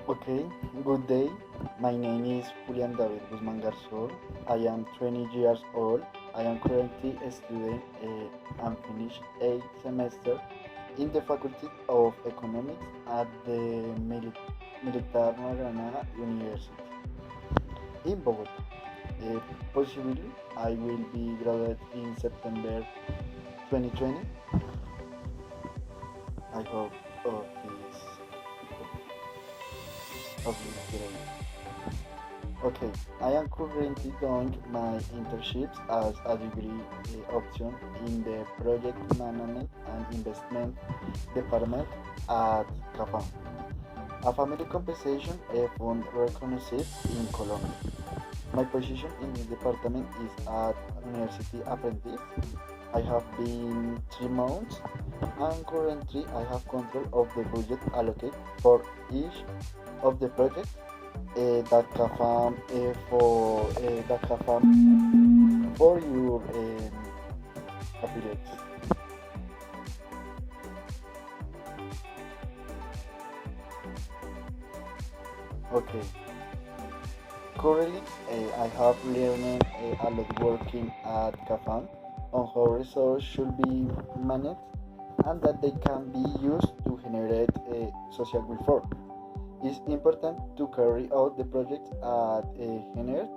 Okay, good day. My name is Julian Guzman. I am 20 years old. I am currently a student and finished a semester in the Faculty of Economics at the Militar Granada University in Bogota. Uh, Possibly, I will be graduated in September 2020. I hope of this grade. Okay, I am currently doing my internships as a degree option in the Project Management and Investment Department at CAFAM, a family compensation fund recognized in Colombia. My position in this department is at University Apprentice. I have been 3 months and currently I have control of the budget allocated for each of the projects that CAFAM for your affiliates. Okay. Currently, I have learned a lot working at CAFAM on how resources should be managed and that they can be used to generate social welfare. It's important to carry out the project at generate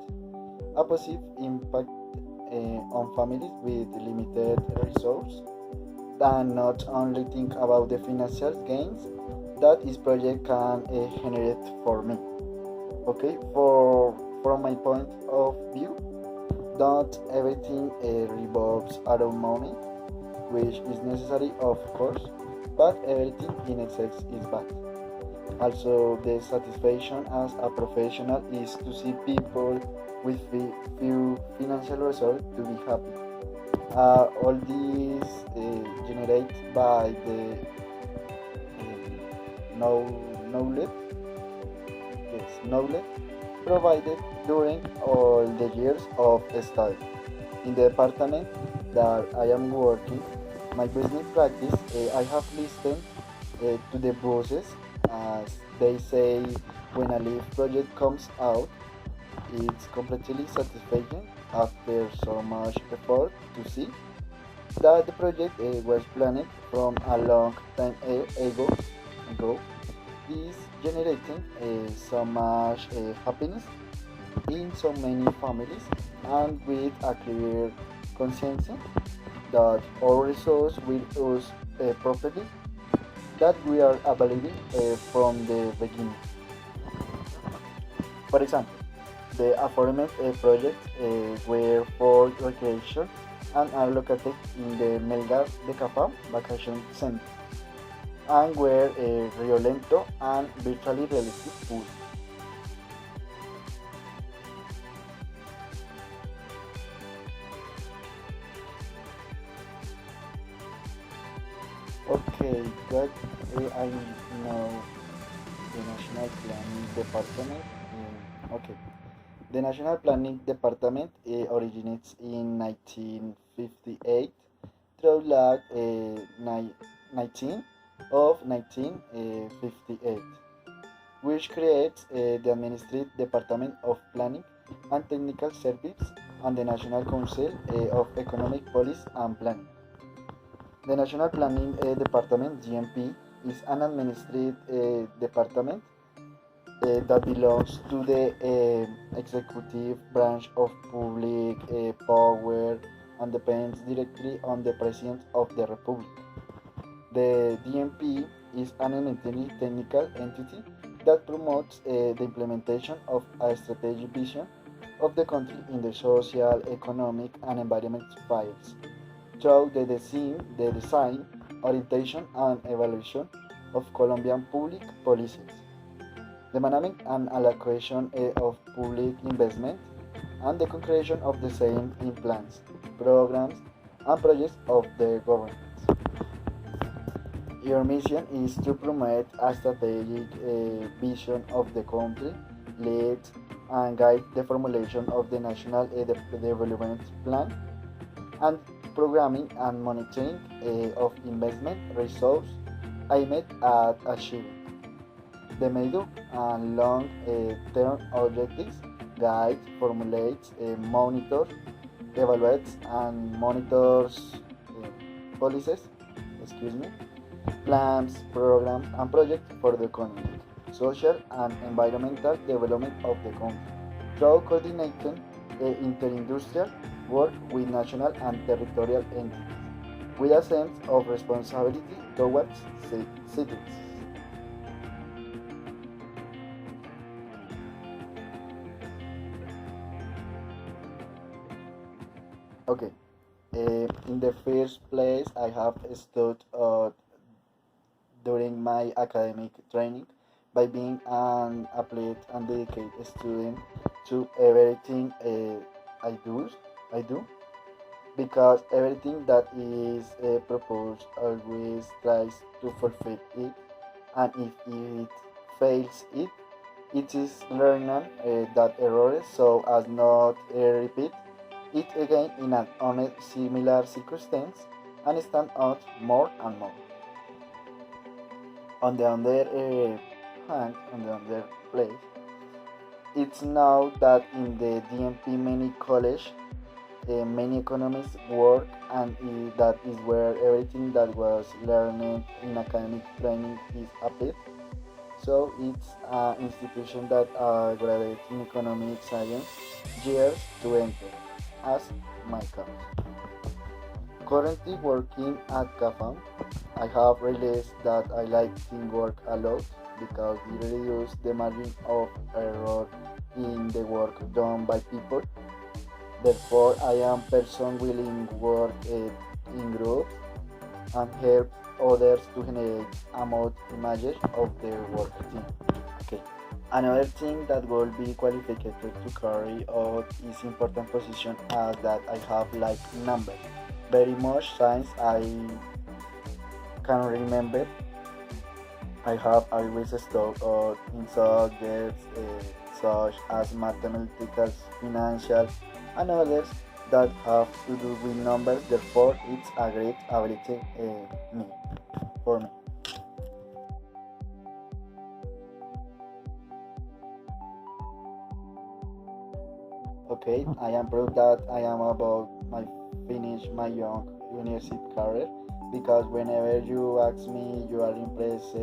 a positive impact on families with limited resources and not only think about the financial gains that this project can generate for me. Okay, from my point of view, not everything revolves around money, which is necessary, of course, but everything in excess is bad. Also, the satisfaction as a professional is to see people with few financial resources to be happy. All these generated by the knowledge, yes, knowledge provided during all the years of study. In the department that I am working, my business practice, I have listened to the bosses as they say when a leaf project comes out, it's completely satisfying after so much effort to see that the project was planned from a long time ago. This generating so much happiness in so many families and with a clear conscience that our resource will use properly that we are available from the beginning. For example, the aforementioned projects were for recreation and are located in the Melgar de Cafam Vacation Center and were Riolento and virtually realistic pool. Okay, got I know the National Planning Department. Okay, the National Planning Department originates in 1958 through Law 19 of 1958, which creates the Administrative Department of Planning and Technical Services and the National Council of Economic Policy and Planning. The National Planning Department (GMP) is an administrative department that belongs to the executive branch of public power and depends directly on the President of the Republic. The DMP is an independent technical entity that promotes the implementation of a strategic vision of the country in the social, economic, and environment fields through the design, orientation, and evaluation of Colombian public policies, the management and allocation of public investment, and the concretion of the same in plans, programs, and projects of the government. Your mission is to promote a strategic vision of the country, lead and guide the formulation of the national development plan, and programming and monitoring of investment resource aimed at achieving the middle and long term objectives, guides, formulates, monitors, evaluates, and monitors policies, excuse me, plans, programs, and projects for the economic, social, and environmental development of the country through coordinating interindustrial work with national and territorial entities with a sense of responsibility towards citizens. Okay, in the first place, I have studied during my academic training by being an athlete and dedicated student to everything I do because everything that is proposed always tries to fulfill it, and if it fails it is learning that errors so as not repeat it again in an honest similar circumstance and stand out more and more. On the other hand, on the other place, it's now that in the DMP many college, many economists work, and that is where everything that was learned in academic training is applied. So it's an institution that graduates in economic science years to enter, as my course. Currently working at CAFAM, I have realized that I like teamwork a lot because it reduces the margin of error in the work done by people. Therefore, I am person willing work in groups and help others to generate a more image of the work team. Okay. Another thing that will be qualified to carry out is important position as that I have like numbers. Very much since I can remember I have always stuck in subjects such as mathematical, financial, and others that have to do with numbers. Therefore, it's a great ability me for me. Okay, I am proud that I am about my finish my young university career because whenever you ask me, you are impressed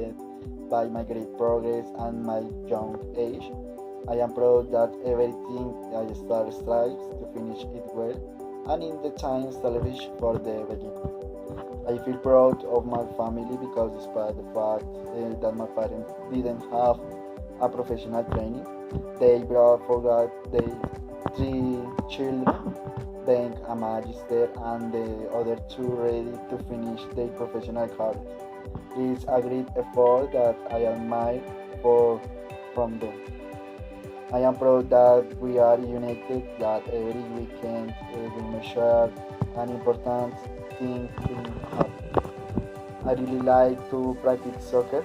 by my great progress and my young age. I am proud that everything I start strives to finish it well and in the time established for the beginning. I feel proud of my family because despite the fact that my parents didn't have a professional training, they brought forward their three children, being a magister and the other two ready to finish their professional career. It's a great effort that I admire for from them. I am proud that we are united, that every weekend we measure an important thing in happen. I really like to practice soccer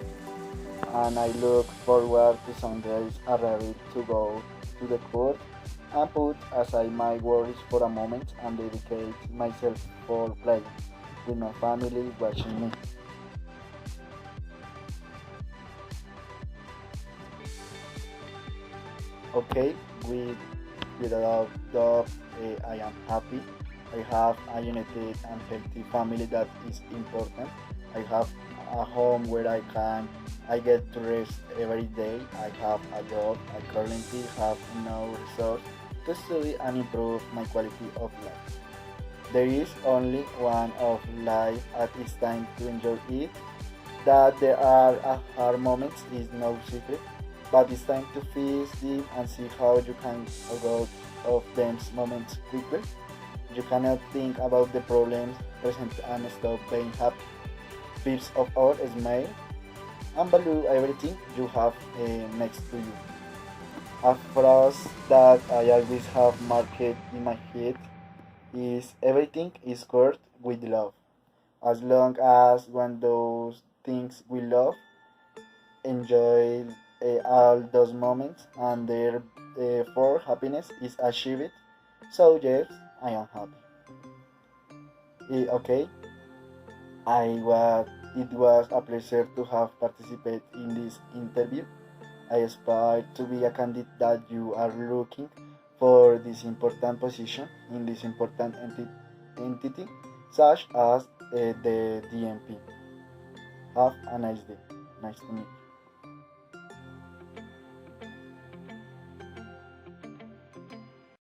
and I look forward to Sundays arriving to go to the court and put aside my worries for a moment and dedicate myself for playing with my family watching me. Okay, with a lot of job, I am happy. I have a united and healthy family that is important. I have a home where I get to rest every day. I have a job. I currently have no resource to study and improve my quality of life. There is only one of life and it's time to enjoy it. That there are hard moments is no secret, but it's time to face them and see how you can go out of those moments quickly. You cannot think about the problems present and stop being happy. First of all, smile and value everything you have next to you. A phrase that I always have marked in my head is everything is covered with love. As long as when those things we love, enjoy all those moments and therefore happiness is achieved. So yes, I am happy. Okay, I was. It was a pleasure to have participated in this interview. I aspire to be a candidate that you are looking for this important position in this important entity, such as the DMP. Have a nice day. Nice to meet you.